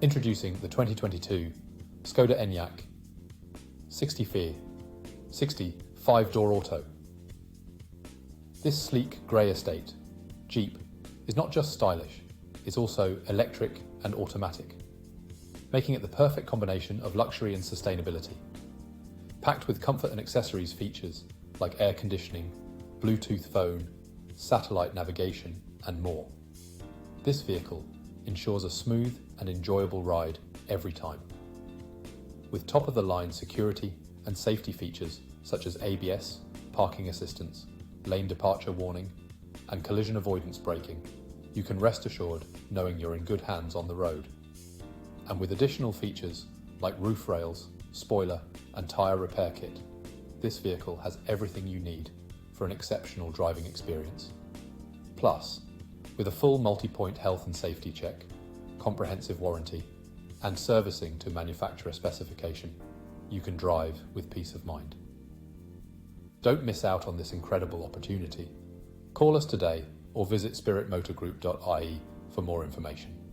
Introducing the 2022 Skoda Enyaq 60 5-door auto. This sleek grey estate Jeep is not just stylish, it's also electric and automatic, making it the perfect combination of luxury and sustainability. Packed with comfort and accessories features like air conditioning, Bluetooth phone, satellite navigation, and more. This vehicle ensures a smooth and enjoyable ride every time. With top-of-the-line security and safety features such as ABS, parking assistance, lane departure warning, and collision avoidance braking, you can rest assured knowing you're in good hands on the road. And with additional features like roof rails, spoiler, and Tyre Repair Kit, this vehicle has everything you need for an exceptional driving experience. Plus, with a full multi-point health and safety check, comprehensive warranty, and servicing to manufacturer specification, you can drive with peace of mind. Don't miss out on this incredible opportunity. Call us today or visit spiritmotorgroup.ie for more information.